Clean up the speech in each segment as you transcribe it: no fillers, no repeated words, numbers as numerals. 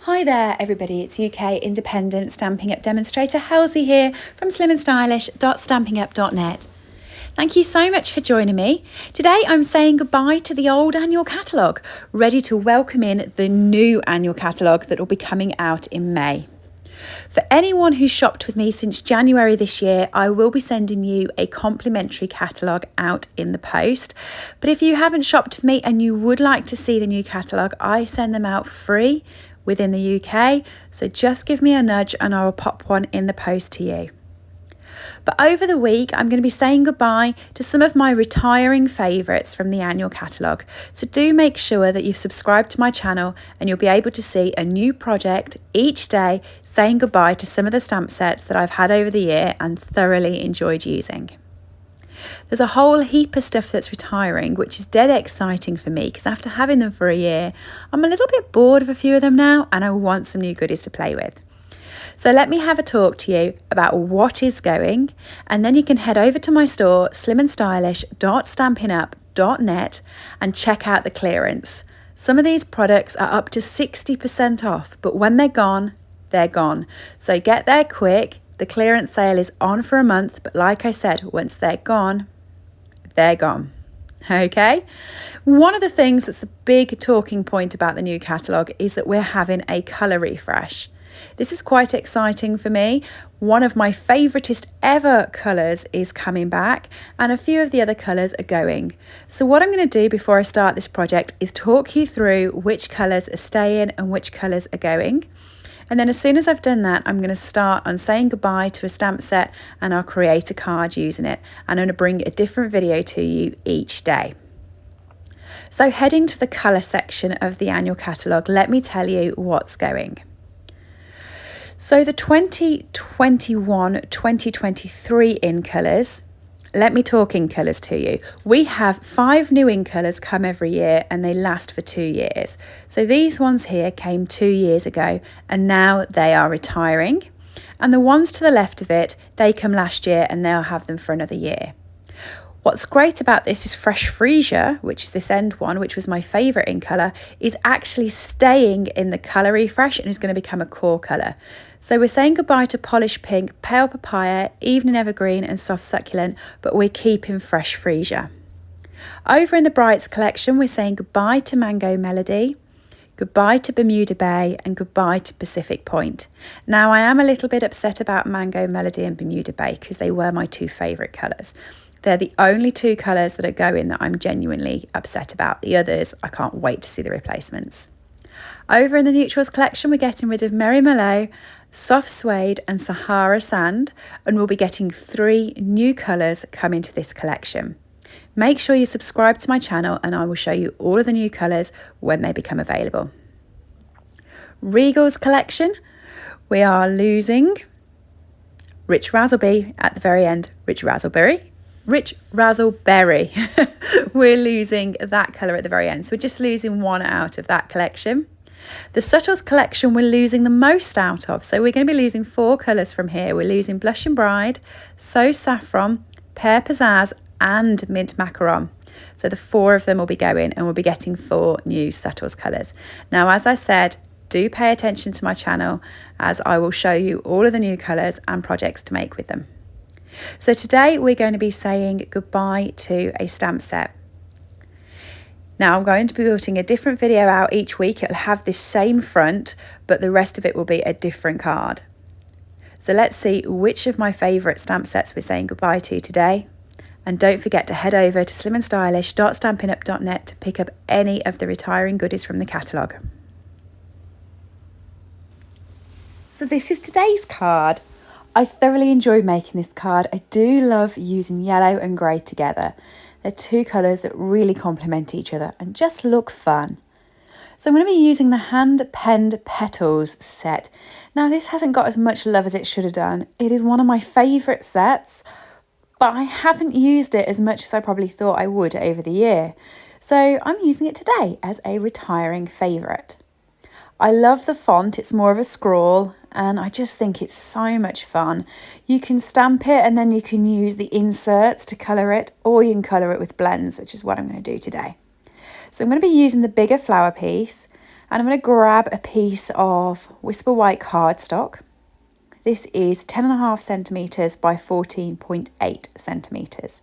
Hi there everybody, it's UK independent Stampin' Up demonstrator Halsey here from SlimmandStylish.stampingup.net. Thank you so much for joining me. Today I'm saying goodbye to the old annual catalogue, ready to welcome in the new annual catalogue that will be coming out in May. For anyone who's shopped with me since January this year, I will be sending you a complimentary catalogue out in the post. But if you haven't shopped with me and you would like to see the new catalogue, I send them out free within the UK, so just give me a nudge and I will pop one in the post to you. But over the week, I'm going to be saying goodbye to some of my retiring favourites from the annual catalogue. So do make sure that you've subscribed to my channel and you'll be able to see a new project each day saying goodbye to some of the stamp sets that I've had over the year and thoroughly enjoyed using. There's a whole heap of stuff that's retiring, which is dead exciting for me because after having them for a year, I'm a little bit bored of a few of them now and I want some new goodies to play with. So let me have a talk to you about what is going, and then you can head over to my store, SlimmandStylish.stampinup.net, and check out the clearance. Some of these products are up to 60% off, but when they're gone, they're gone. So get there quick. The clearance sale is on for a month, but like I said, once they're gone, they're gone. Okay? One of the things that's the big talking point about the new catalogue is that we're having a colour refresh. This is quite exciting for me. One of my favouriteest ever colours is coming back and a few of the other colours are going. So what I'm going to do before I start this project is talk you through which colours are staying and which colours are going. And then as soon as I've done that, I'm going to start on saying goodbye to a stamp set and I'll create a card using it. And I'm going to bring a different video to you each day. So heading to the colour section of the annual catalogue, let me tell you what's going. So the 2021-2023 in colours, let me talk in colours to you. We have 5 new in colours come every year and they last for 2 years. So these ones here came 2 years ago and now they are retiring. And the ones to the left of it, they come last year and they'll have them for another year. What's great about this is Fresh Freesia, which is this end one, which was my favourite in colour, is actually staying in the colour refresh and is going to become a core colour. So we're saying goodbye to Polished Pink, Pale Papaya, Evening Evergreen and Soft Succulent, but we're keeping Fresh Freesia. Over in the Brights collection, we're saying goodbye to Mango Melody, goodbye to Bermuda Bay and goodbye to Pacific Point. Now I am a little bit upset about Mango Melody and Bermuda Bay because they were my 2 favourite colours. They're the only 2 colours that are going that I'm genuinely upset about. The others, I can't wait to see the replacements. Over in the Neutrals collection, we're getting rid of Merry Mallow, Soft Suede and Sahara Sand, and we'll be getting 3 new colours coming to this collection. Make sure you subscribe to my channel and I will show you all of the new colours when they become available. Regal's collection, we are losing Rich Razzleberry at the very end. Rich Razzleberry. We're losing that colour at the very end. So we're just losing 1 out of that collection. The Subtles collection we're losing the most out of. So we're going to be losing 4 colours from here. We're losing Blush and Bride, So Saffron, Pear Pizzazz and Mint Macaron. So the 4 of them will be going and we'll be getting 4 new Subtles colours. Now, as I said, do pay attention to my channel as I will show you all of the new colours and projects to make with them. So today we're going to be saying goodbye to a stamp set. Now I'm going to be putting a different video out each week. It'll have this same front, but the rest of it will be a different card. So let's see which of my favourite stamp sets we're saying goodbye to today. And don't forget to head over to SlimmandStylish.stampinup.net to pick up any of the retiring goodies from the catalogue. So this is today's card. I thoroughly enjoyed making this card. I do love using yellow and grey together. They're 2 colours that really complement each other and just look fun. So I'm going to be using the hand-penned Petals set. Now this hasn't got as much love as it should have done. It is one of my favourite sets, but I haven't used it as much as I probably thought I would over the year. So I'm using it today as a retiring favourite. I love the font, it's more of a scroll and I just think it's so much fun. You can stamp it and then you can use the inserts to colour it, or you can colour it with blends, which is what I'm going to do today. So I'm going to be using the bigger flower piece And I'm going to grab a piece of Whisper White cardstock. This is 10.5 centimetres by 14.8 centimetres.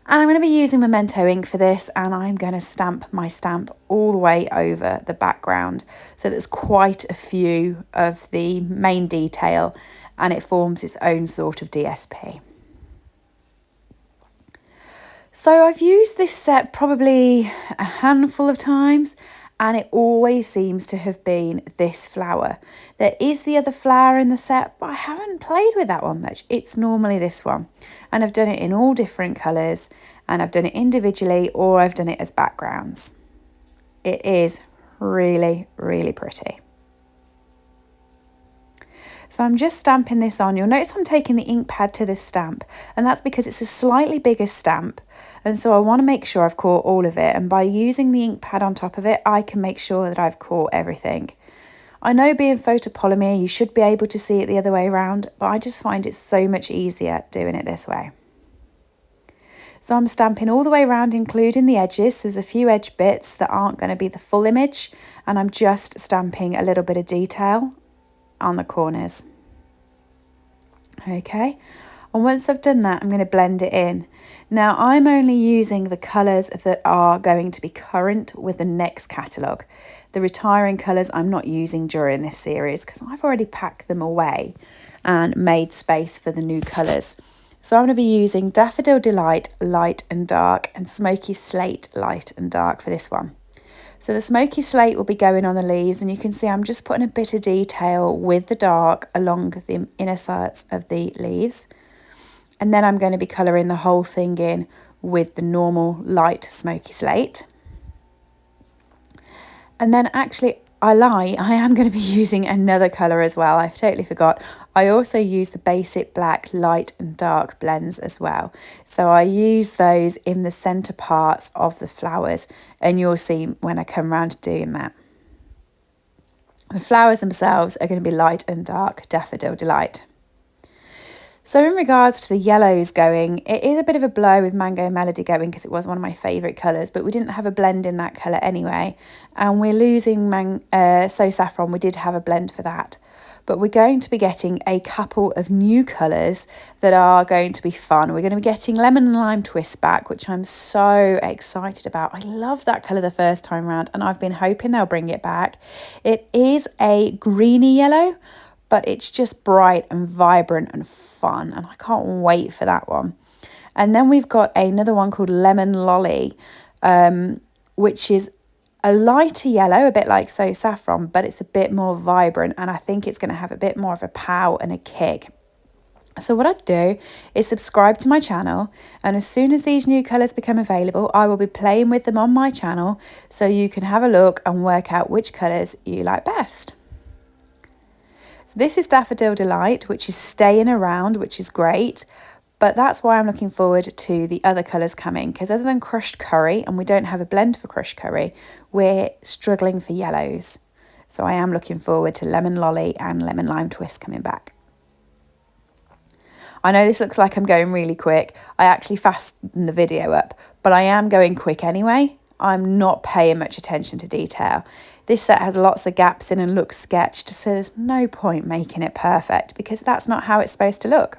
And I'm going to be using Memento ink for this, and I'm going to stamp my stamp all the way over the background. So there's quite a few of the main detail and it forms its own sort of DSP. So I've used this set probably a handful of times, and it always seems to have been this flower. There is the other flower in the set, but I haven't played with that one much. It's normally this one. And I've done it in all different colours, and I've done it individually, or I've done it as backgrounds. It is really, really pretty. So I'm just stamping this on. You'll notice I'm taking the ink pad to this stamp, and that's because it's a slightly bigger stamp. And so I want to make sure I've caught all of it. And by using the ink pad on top of it, I can make sure that I've caught everything. I know being photopolymer, you should be able to see it the other way around, but I just find it so much easier doing it this way. So I'm stamping all the way around, including the edges. There's a few edge bits that aren't going to be the full image, and I'm just stamping a little bit of detail on the corners. Okay, and once I've done that, I'm going to blend it in. Now I'm only using the colours that are going to be current with the next catalogue. The retiring colours I'm not using during this series because I've already packed them away and made space for the new colours. So I'm going to be using Daffodil Delight Light and Dark and Smoky Slate Light and Dark for this one. So the Smoky Slate will be going on the leaves, and you can see I'm just putting a bit of detail with the dark along the inner sides of the leaves. And then I'm going to be colouring the whole thing in with the normal light Smoky Slate. And then actually, I am going to be using another colour as well. I've totally forgot. I also use the basic black light and dark blends as well. So I use those in the centre parts of the flowers, and you'll see when I come around to doing that. The flowers themselves are going to be light and dark Daffodil Delight. So in regards to the yellows going, it is a bit of a blow with Mango Melody going because it was one of my favourite colours, but we didn't have a blend in that colour anyway. And we're losing So Saffron, we did have a blend for that. But we're going to be getting a couple of new colours that are going to be fun. We're going to be getting Lemon and Lime Twist back, which I'm so excited about. I love that colour the first time around, and I've been hoping they'll bring it back. It is a greeny yellow, but it's just bright and vibrant and fun, and I can't wait for that one. And then we've got another one called Lemon Lolly, which is a lighter yellow, a bit like So Saffron, but it's a bit more vibrant, and I think it's going to have a bit more of a pow and a kick. So what I'd do is subscribe to my channel, and as soon as these new colours become available, I will be playing with them on my channel so you can have a look and work out which colours you like best. So this is Daffodil Delight, which is staying around, which is great. But that's why I'm looking forward to the other colours coming, because other than Crushed Curry, and we don't have a blend for Crushed Curry, we're struggling for yellows. So I am looking forward to Lemon Lolly and Lemon Lime Twist coming back. I know this looks like I'm going really quick. I actually fastened the video up, but I am going quick anyway. I'm not paying much attention to detail. This set has lots of gaps in and looks sketched, so there's no point making it perfect because that's not how it's supposed to look.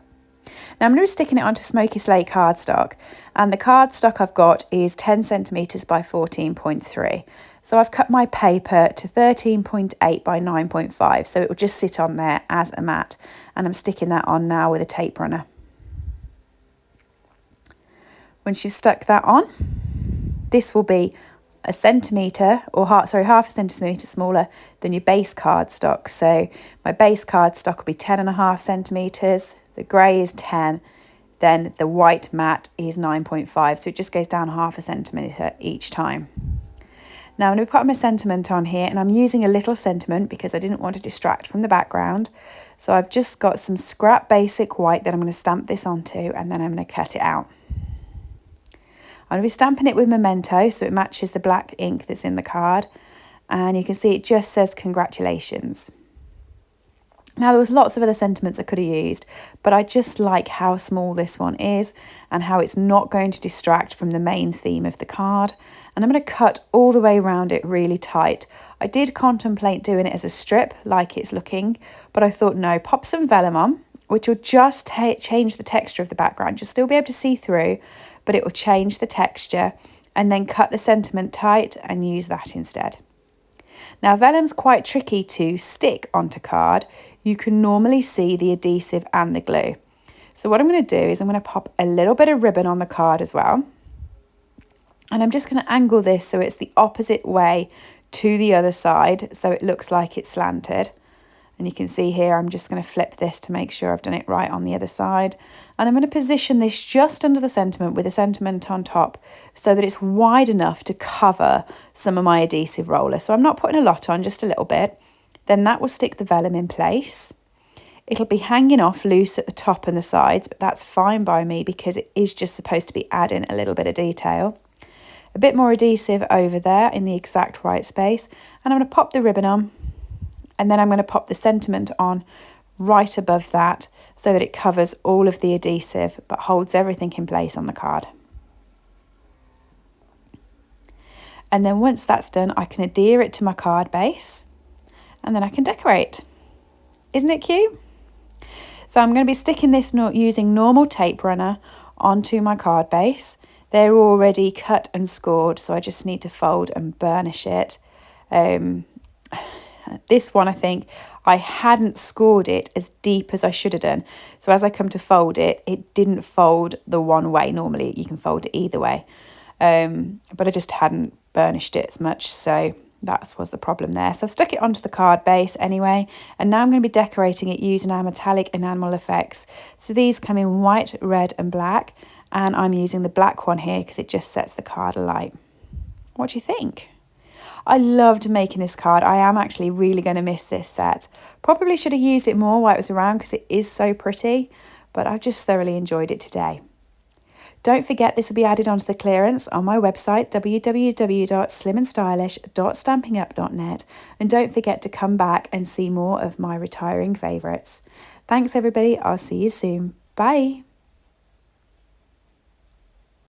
Now I'm going to be sticking it onto Smoky Slate cardstock, and the cardstock I've got is 10 centimetres by 14.3. So I've cut my paper to 13.8 by 9.5, so it will just sit on there as a mat, and I'm sticking that on now with a tape runner. Once you've stuck that on, this will be a centimetre, or half a centimetre smaller than your base cardstock. So my base cardstock will be 10.5 centimetres. The grey is 10, then the white matte is 9.5, so it just goes down half a centimetre each time. Now I'm going to put my sentiment on here, and I'm using a little sentiment because I didn't want to distract from the background. So I've just got some scrap basic white that I'm going to stamp this onto, and then I'm going to cut it out. I'm going to be stamping it with Memento so it matches the black ink that's in the card, and you can see it just says congratulations. Now there was lots of other sentiments I could have used, but I just like how small this one is and how it's not going to distract from the main theme of the card. And I'm going to cut all the way around it really tight. I did contemplate doing it as a strip like it's looking, but I thought no, pop some vellum on, which will just change the texture of the background. You'll still be able to see through, but it will change the texture, and then cut the sentiment tight and use that instead. Now vellum's quite tricky to stick onto card. You can normally see the adhesive and the glue. So what I'm going to do is I'm going to pop a little bit of ribbon on the card as well. And I'm just going to angle this so it's the opposite way to the other side, so it looks like it's slanted. And you can see here, I'm just going to flip this to make sure I've done it right on the other side. And I'm going to position this just under the sentiment with the sentiment on top so that it's wide enough to cover some of my adhesive roller. So I'm not putting a lot on, just a little bit. Then that will stick the vellum in place. It'll be hanging off loose at the top and the sides, but that's fine by me because it is just supposed to be adding a little bit of detail. A bit more adhesive over there in the exact right space. And I'm going to pop the ribbon on, and then I'm going to pop the sentiment on right above that so that it covers all of the adhesive but holds everything in place on the card. And then once that's done, I can adhere it to my card base, and then I can decorate. Isn't it cute? So I'm going to be sticking this using normal tape runner onto my card base. They're already cut and scored, so I just need to fold and burnish it. This one, I think I hadn't scored it as deep as I should have done. So as I come to fold it, it didn't fold the one way. Normally you can fold it either way. But I just hadn't burnished it as much, so that was the problem there. So I've stuck it onto the card base anyway, and now I'm going to be decorating it using our metallic enamel effects. So these come in white, red and black, and I'm using the black one here because it just sets the card alight. What do you think? I loved making this card. I am actually really going to miss this set. Probably should have used it more while it was around because it is so pretty, but I've just thoroughly enjoyed it today. Don't forget this will be added onto the clearance on my website, www.slimandstylish.stampinup.net, and don't forget to come back and see more of my retiring favourites. Thanks everybody, I'll see you soon. Bye.